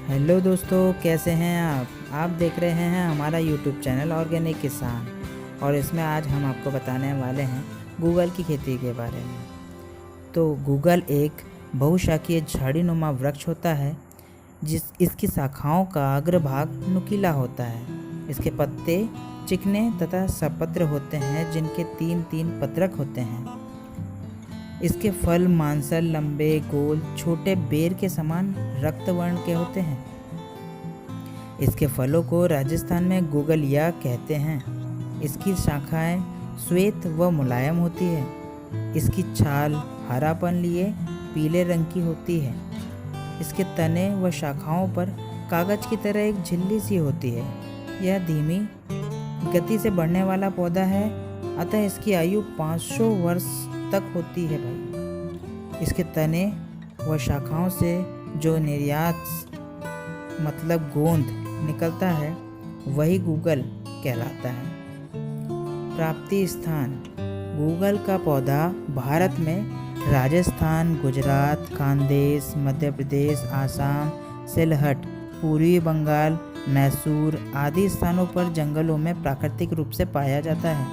Hello दोस्तों, कैसे हैं आप देख रहे हैं हमारा यूट्यूब चैनल ऑर्गेनिक किसान। और इसमें आज हम आपको बताने वाले हैं गूगल की खेती के बारे में। तो गूगल एक बहुशाखीय झाड़ीनुमा वृक्ष होता है इसकी शाखाओं का अग्रभाग नुकीला होता है। इसके पत्ते चिकने तथा सपत्र होते हैं जिनके तीन तीन पत्रक होते हैं। इसके फल मांसल, लंबे, गोल, छोटे बेर के समान रक्त वर्ण के होते हैं। इसके फलों को राजस्थान में गुगलिया कहते हैं। इसकी शाखाएं श्वेत व मुलायम होती है। इसकी छाल हरापन लिए पीले रंग की होती है। इसके तने व शाखाओं पर कागज की तरह एक झिल्ली सी होती है। यह धीमी गति से बढ़ने वाला पौधा है, अतः इसकी आयु 500 वर्ष तक होती है भाई। इसके तने व शाखाओं से जो निर्यात मतलब गोंद निकलता है वही गूगल कहलाता है। प्राप्ति स्थान: गूगल का पौधा भारत में राजस्थान, गुजरात, खानदेश, मध्य प्रदेश, आसाम, सिलहट, पूर्वी बंगाल, मैसूर आदि स्थानों पर जंगलों में प्राकृतिक रूप से पाया जाता है।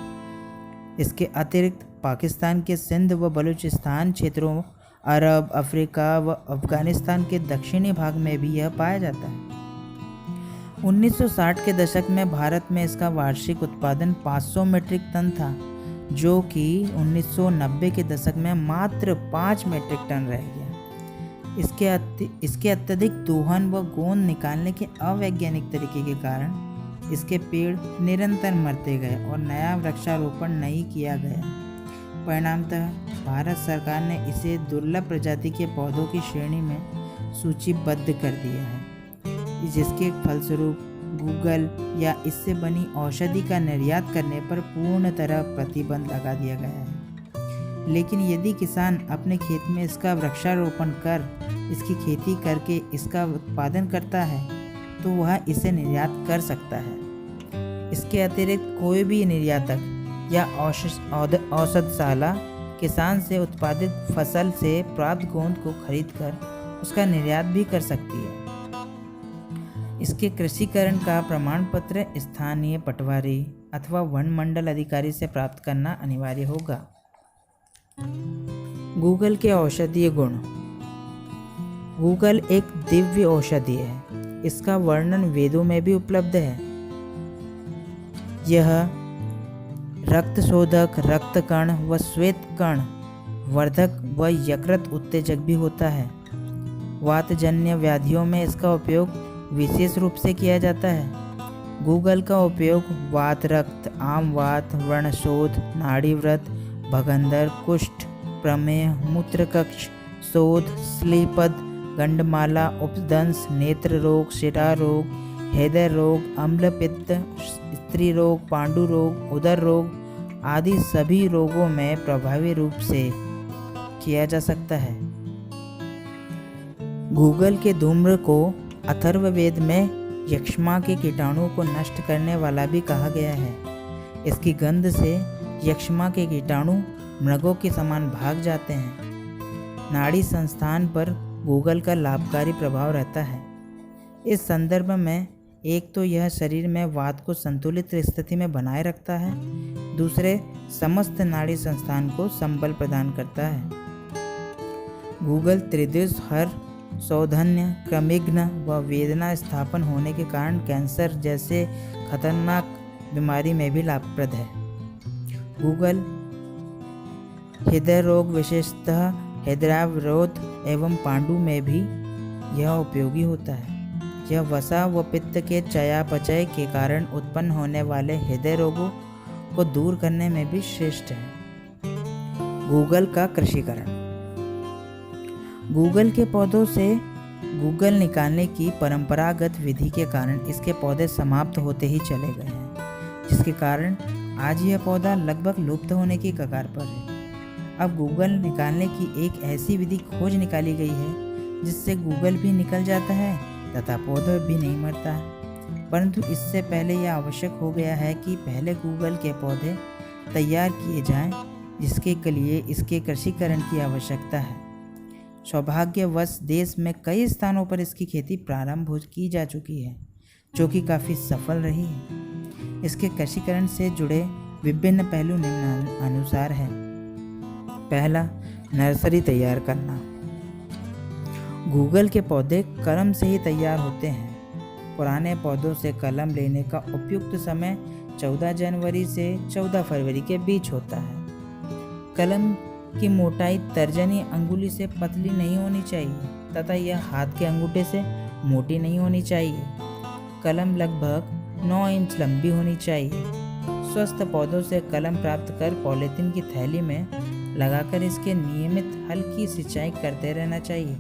इसके अतिरिक्त पाकिस्तान के सिंध व बलूचिस्तान क्षेत्रों, अरब, अफ्रीका व अफगानिस्तान के दक्षिणी भाग में भी यह पाया जाता है। 1960 के दशक में भारत में इसका वार्षिक उत्पादन 500 मीट्रिक टन था, जो कि 1990 के दशक में मात्र 5 मीट्रिक टन रह गया। इसके अत्यधिक दोहन व गोंद निकालने के अवैज्ञानिक तरीके के कारण इसके पेड़ निरंतर मरते गए और नया वृक्षारोपण नहीं किया गया। परिणामतः भारत सरकार ने इसे दुर्लभ प्रजाति के पौधों की श्रेणी में सूचीबद्ध कर दिया है, जिसके फलस्वरूप गूगल या इससे बनी औषधि का निर्यात करने पर पूर्ण तरह प्रतिबंध लगा दिया गया है। लेकिन यदि किसान अपने खेत में इसका वृक्षारोपण कर इसकी खेती करके इसका उत्पादन करता है तो वह इसे निर्यात कर सकता है। इसके अतिरिक्त कोई भी निर्यातक या औषधशाला किसान से उत्पादित फसल से प्राप्त गोंद को खरीदकर उसका निर्यात भी कर सकती है। इसके कृषिकरण का प्रमाण पत्र स्थानीय पटवारी अथवा वन मंडल अधिकारी से प्राप्त करना अनिवार्य होगा। गूगल के औषधीय गुण: गूगल एक दिव्य औषधि है। इसका वर्णन वेदों में भी उपलब्ध है। यह रक्त शोधक, रक्त कण व श्वेत कण वर्धक व यकृत उत्तेजक भी होता है। वातजन्य व्याधियों में इसका उपयोग विशेष रूप से किया जाता है। गूगल का उपयोग वात रक्त, आम वात, व्रणशोथ, नाड़ीव्रत, भगंदर, कुष्ठ, प्रमेह, मूत्रकक्ष, शोध, श्लीपद, गंडमाला, उपदंश, नेत्र रोग, शिरा रोग, हृदय रोग, अम्लपित्त, स्त्री रोग, पांडु रोग, उदर रोग आदि सभी रोगों में प्रभावी रूप से किया जा सकता है। गूगल के धूम्र को अथर्ववेद में यक्ष्मा के कीटाणुओं को नष्ट करने वाला भी कहा गया है। इसकी गंध से यक्ष्मा के कीटाणु मृगों के समान भाग जाते हैं। नाड़ी संस्थान पर गूगल का लाभकारी प्रभाव रहता है। इस संदर्भ में एक तो यह शरीर में वात को संतुलित स्थिति में बनाए रखता है, दूसरे समस्त नाड़ी संस्थान को संबल प्रदान करता है। गूगल त्रिदिश, हर, सौधन्य, क्रमिघ्न व वेदना स्थापन होने के कारण कैंसर जैसे खतरनाक बीमारी में भी लाभप्रद है। गूगल हृदय रोग, विशेषतः हृदयावरोध एवं पांडु में भी यह उपयोगी होता है। यह वसा व पित्त के चयापचय के कारण उत्पन्न होने वाले हृदय रोगों को दूर करने में भी श्रेष्ठ है। गूगल का कृषिकरण: गूगल के पौधों से गूगल निकालने की परंपरागत विधि के कारण इसके पौधे समाप्त होते ही चले गए हैं, जिसके कारण आज यह पौधा लगभग लुप्त होने की कगार पर है। अब गूगल निकालने की एक ऐसी विधि खोज निकाली गई है जिससे गूगल भी निकल जाता है तथा पौधा भी नहीं मरता। परंतु इससे पहले यह आवश्यक हो गया है कि पहले गूगल के पौधे तैयार किए जाएं, जिसके लिए इसके कृषिकरण की आवश्यकता है। सौभाग्यवश देश में कई स्थानों पर इसकी खेती प्रारंभ की जा चुकी है, जो कि काफ़ी सफल रही है। इसके कृषिकरण से जुड़े विभिन्न पहलू निम्नानुसार हैं। पहला, नर्सरी तैयार करना। गूगल के पौधे कलम से ही तैयार होते हैं। पुराने पौधों से कलम लेने का उपयुक्त समय 14 जनवरी से 14 फरवरी के बीच होता है। कलम की मोटाई तर्जनी अंगुली से पतली नहीं होनी चाहिए तथा यह हाथ के अंगूठे से मोटी नहीं होनी चाहिए। कलम लगभग 9 इंच लंबी होनी चाहिए। स्वस्थ पौधों से कलम प्राप्त कर पॉलीथीन की थैली में लगाकर इसके नियमित हल्की सिंचाई करते रहना चाहिए।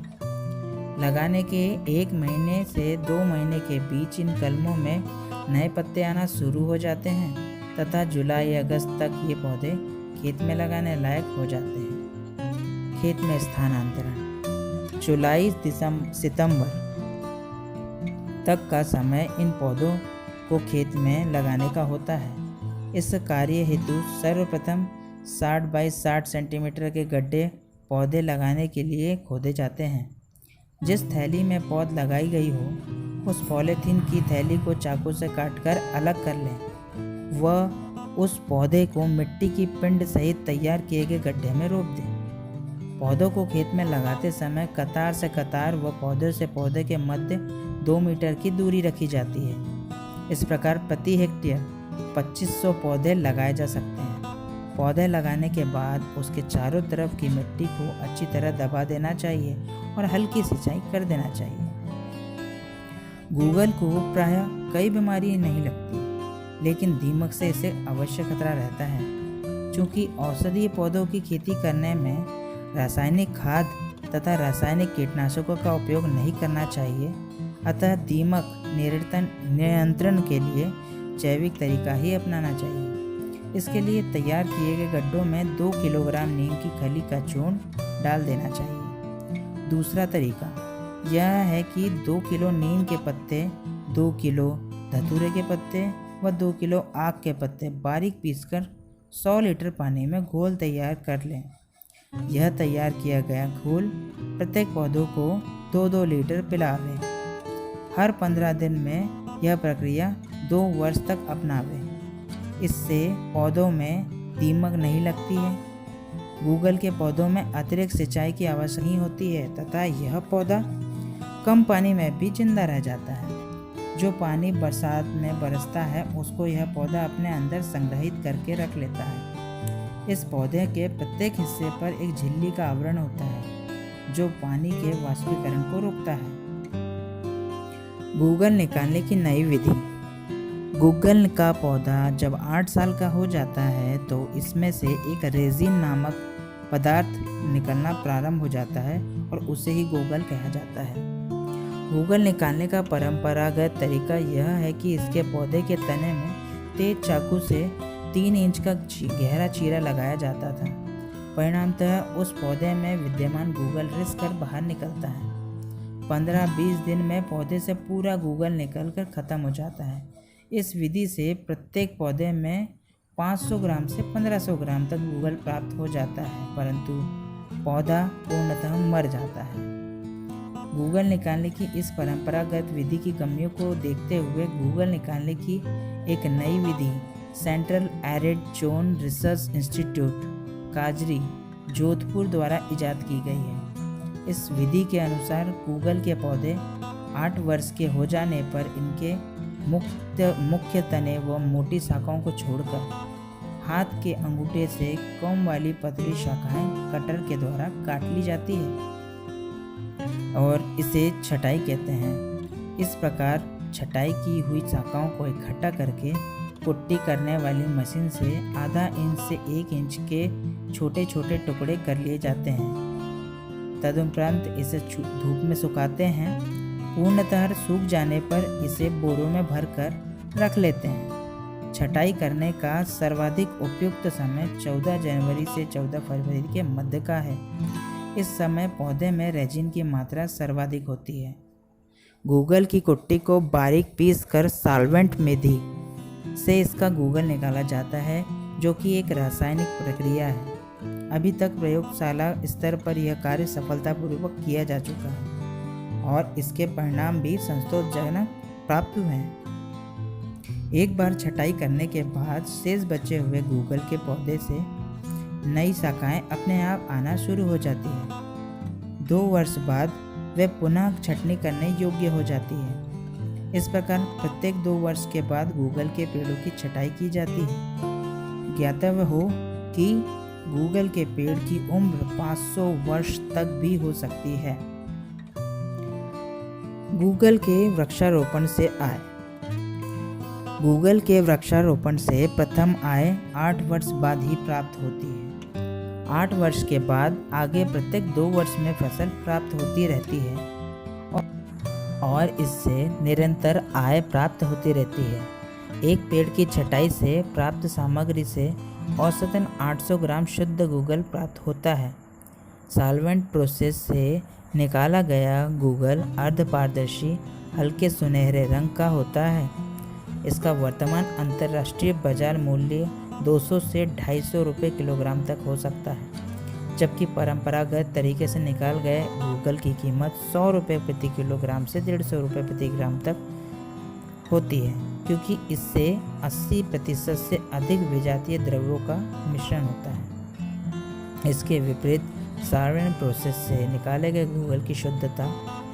लगाने के 1 महीने से 2 महीने के बीच इन कलमों में नए पत्ते आना शुरू हो जाते हैं तथा जुलाई अगस्त तक ये पौधे खेत में लगाने लायक हो जाते हैं। खेत में स्थानांतरण। जुलाई सितंबर तक का समय इन पौधों को खेत में लगाने का होता है। इस कार्य हेतु सर्वप्रथम 60 बाई 60 सेंटीमीटर के गड्ढे पौधे लगाने के लिए खोदे जाते हैं। जिस थैली में पौध लगाई गई हो उस पॉलीथीन की थैली को चाकू से काटकर अलग कर लें। वह उस पौधे को मिट्टी की पिंड सहित तैयार किए गए गड्ढे में रोप दें। पौधों को खेत में लगाते समय कतार से कतार व पौधे से पौधे के मध्य 2 मीटर की दूरी रखी जाती है। इस प्रकार प्रति हेक्टेयर 2500 पौधे लगाए जा सकते हैं। पौधे लगाने के बाद उसके चारों तरफ की मिट्टी को अच्छी तरह दबा देना चाहिए और हल्की सिंचाई कर देना चाहिए। गूगल को प्रायः कई बीमारी नहीं लगती, लेकिन दीमक से इसे अवश्य खतरा रहता है। चूँकि औषधीय पौधों की खेती करने में रासायनिक खाद तथा रासायनिक कीटनाशकों का उपयोग नहीं करना चाहिए, अतः दीमक नियंत्रण के लिए जैविक तरीका ही अपनाना चाहिए। इसके लिए तैयार किए गए गड्ढों में 2 किलोग्राम नीम की खली का चूर्ण डाल देना चाहिए। दूसरा तरीका यह है कि 2 किलो नीम के पत्ते, 2 किलो धतूरे के पत्ते व 2 किलो आक के पत्ते बारीक पीसकर 100 लीटर पानी में घोल तैयार कर लें। यह तैयार किया गया घोल प्रत्येक पौधों को 2-2 लीटर पिलावें। हर 15 दिन में यह प्रक्रिया 2 वर्ष तक अपनावें। इससे पौधों में दीमक नहीं लगती है। गूगल के पौधों में अतिरिक्त सिंचाई की आवश्यकता नहीं होती है तथा यह पौधा कम पानी में भी जिंदा रह जाता है। जो पानी बरसात में बरसता है उसको यह पौधा अपने अंदर संग्रहित करके रख लेता है। इस पौधे के प्रत्येक हिस्से पर एक झिल्ली का आवरण होता है जो पानी के वाष्पीकरण को रोकता है। गूगल निकालने की नई विधि। गूगल का पौधा जब 8 साल का हो जाता है तो इसमें से एक रेजिन नामक पदार्थ निकलना प्रारंभ हो जाता है और उसे ही गूगल कहा जाता है। गूगल निकालने का परंपरागत तरीका यह है कि इसके पौधे के तने में तेज चाकू से 3 इंच का गहरा चीरा लगाया जाता था। परिणामतः उस पौधे में विद्यमान गूगल रिस कर बाहर निकलता है। 15-20 दिन में पौधे से पूरा गूगल निकलकर खत्म हो जाता है। इस विधि से प्रत्येक पौधे में 500 ग्राम से 1500 ग्राम तक गूगल प्राप्त हो जाता है, परंतु पौधा पूर्णतः मर जाता है। गूगल निकालने की इस परंपरागत विधि की कमियों को देखते हुए गूगल निकालने की एक नई विधि central arid zone research institute काजरी जोधपुर द्वारा इजाद की गई है। इस विधि के अनुसार गूगल के पौधे 8 वर्ष के हो जाने पर इनके मुख्य तने व मोटी शाखाओं को छोड़कर हाथ के अंगूठे से कम वाली पतली शाखाएं कटर के द्वारा काट ली जाती है और इसे छटाई कहते हैं। इस प्रकार छटाई की हुई शाखाओं को इकट्ठा करके कुट्टी करने वाली मशीन से आधा इंच से 1 इंच के छोटे छोटे टुकड़े कर लिए जाते हैं। तदुपरांत इसे धूप में सुखाते हैं। पूर्णतः सूख जाने पर इसे बोरों में भरकर रख लेते हैं। छटाई करने का सर्वाधिक उपयुक्त समय 14 जनवरी से 14 फरवरी के मध्य का है। इस समय पौधे में रेजिन की मात्रा सर्वाधिक होती है। गूगल की कुट्टी को बारीक पीस कर सॉल्वेंट मेथी से इसका गूगल निकाला जाता है, जो कि एक रासायनिक प्रक्रिया है। अभी तक प्रयोगशाला स्तर पर यह कार्य सफलतापूर्वक किया जा चुका है और इसके परिणाम भी संतोषजनक प्राप्त हुए हैं। एक बार छटाई करने के बाद शेष बचे हुए गूगल के पौधे से नई शाखाएं अपने आप आना शुरू हो जाती है। 2 वर्ष बाद वे पुनः छटनी करने योग्य हो जाती है। इस प्रकार प्रत्येक 2 वर्ष के बाद गूगल के पेड़ों की छटाई की जाती है। ज्ञातव्य हो कि गूगल के पेड़ की उम्र 500 वर्ष तक भी हो सकती है। गूगल के वृक्षारोपण से आय। गूगल के वृक्षारोपण से प्रथम आय 8 वर्ष बाद ही प्राप्त होती है। 8 वर्ष के बाद आगे प्रत्येक 2 वर्ष में फसल प्राप्त होती रहती है और इससे निरंतर आय प्राप्त होती रहती है। एक पेड़ की छटाई से प्राप्त सामग्री से औसतन 800 ग्राम शुद्ध गूगल प्राप्त होता है। सॉल्वेंट प्रोसेस से निकाला गया गूगल अर्धपारदर्शी हल्के सुनहरे रंग का होता है। इसका वर्तमान अंतर्राष्ट्रीय बाजार मूल्य 200 से 250 रुपये किलोग्राम तक हो सकता है, जबकि परंपरागत तरीके से निकाल गए गूगल की कीमत 100 रुपये प्रति किलोग्राम से 150 रुपये प्रति ग्राम तक होती है, क्योंकि इससे 80% से अधिक विजातीय द्रव्यों का मिश्रण होता है। इसके विपरीत सॉल्वेंट प्रोसेस से निकाले गए गूगल की शुद्धता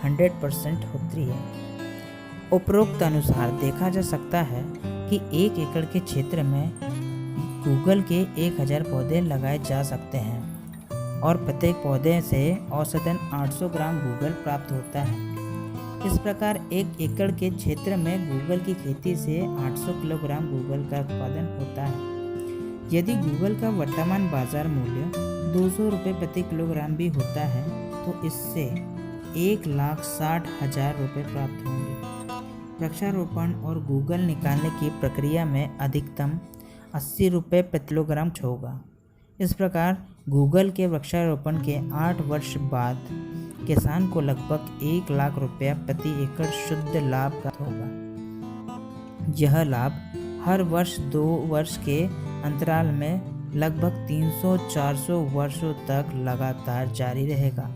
100% होती है। उपरोक्त अनुसार देखा जा सकता है कि 1 एकड़ के क्षेत्र में गूगल के 1000 पौधे लगाए जा सकते हैं और प्रत्येक पौधे से औसतन 800 ग्राम गूगल प्राप्त होता है। इस प्रकार 1 एकड़ के क्षेत्र में गूगल की खेती से 800 किलोग्राम गूगल का उत्पादन होता है। यदि गूगल का वर्तमान बाजार मूल्य 200 रुपये प्रति किलोग्राम भी होता है तो इससे 1,60,000 रुपये प्राप्त होंगे। वृक्षारोपण और गूगल निकालने की प्रक्रिया में अधिकतम 80 रुपये प्रति किलोग्राम होगा। इस प्रकार गूगल के वृक्षारोपण के 8 वर्ष बाद किसान को लगभग 1 लाख रुपया प्रति एकड़ शुद्ध लाभ प्राप्त होगा। यह लाभ हर वर्ष 2 वर्ष के अंतराल में लगभग 300-400 वर्षों तक लगातार जारी रहेगा।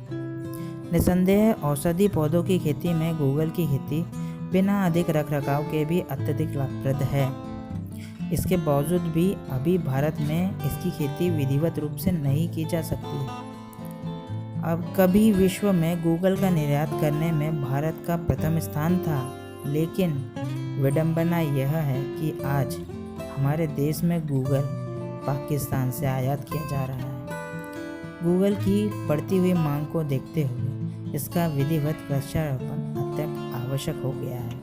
निसंदेह औषधि पौधों की खेती में गूगल की खेती बिना अधिक रखरखाव के भी अत्यधिक लाभप्रद है। इसके बावजूद भी अभी भारत में इसकी खेती विधिवत रूप से नहीं की जा सकती। अब कभी विश्व में गूगल का निर्यात करने में भारत का प्रथम स्थान था, लेकिन विडंबना यह है कि आज हमारे देश में गूगल पाकिस्तान से आयात किया जा रहा है। गूगल की बढ़ती हुई मांग को देखते हुए इसका विधिवत वृक्षारोपण अत्यंत आवश्यक हो गया है।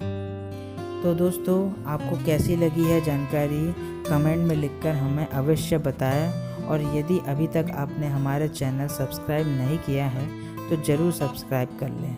तो दोस्तों, आपको कैसी लगी है जानकारी कमेंट में लिखकर हमें अवश्य बताएं, और यदि अभी तक आपने हमारे चैनल सब्सक्राइब नहीं किया है तो ज़रूर सब्सक्राइब कर लें।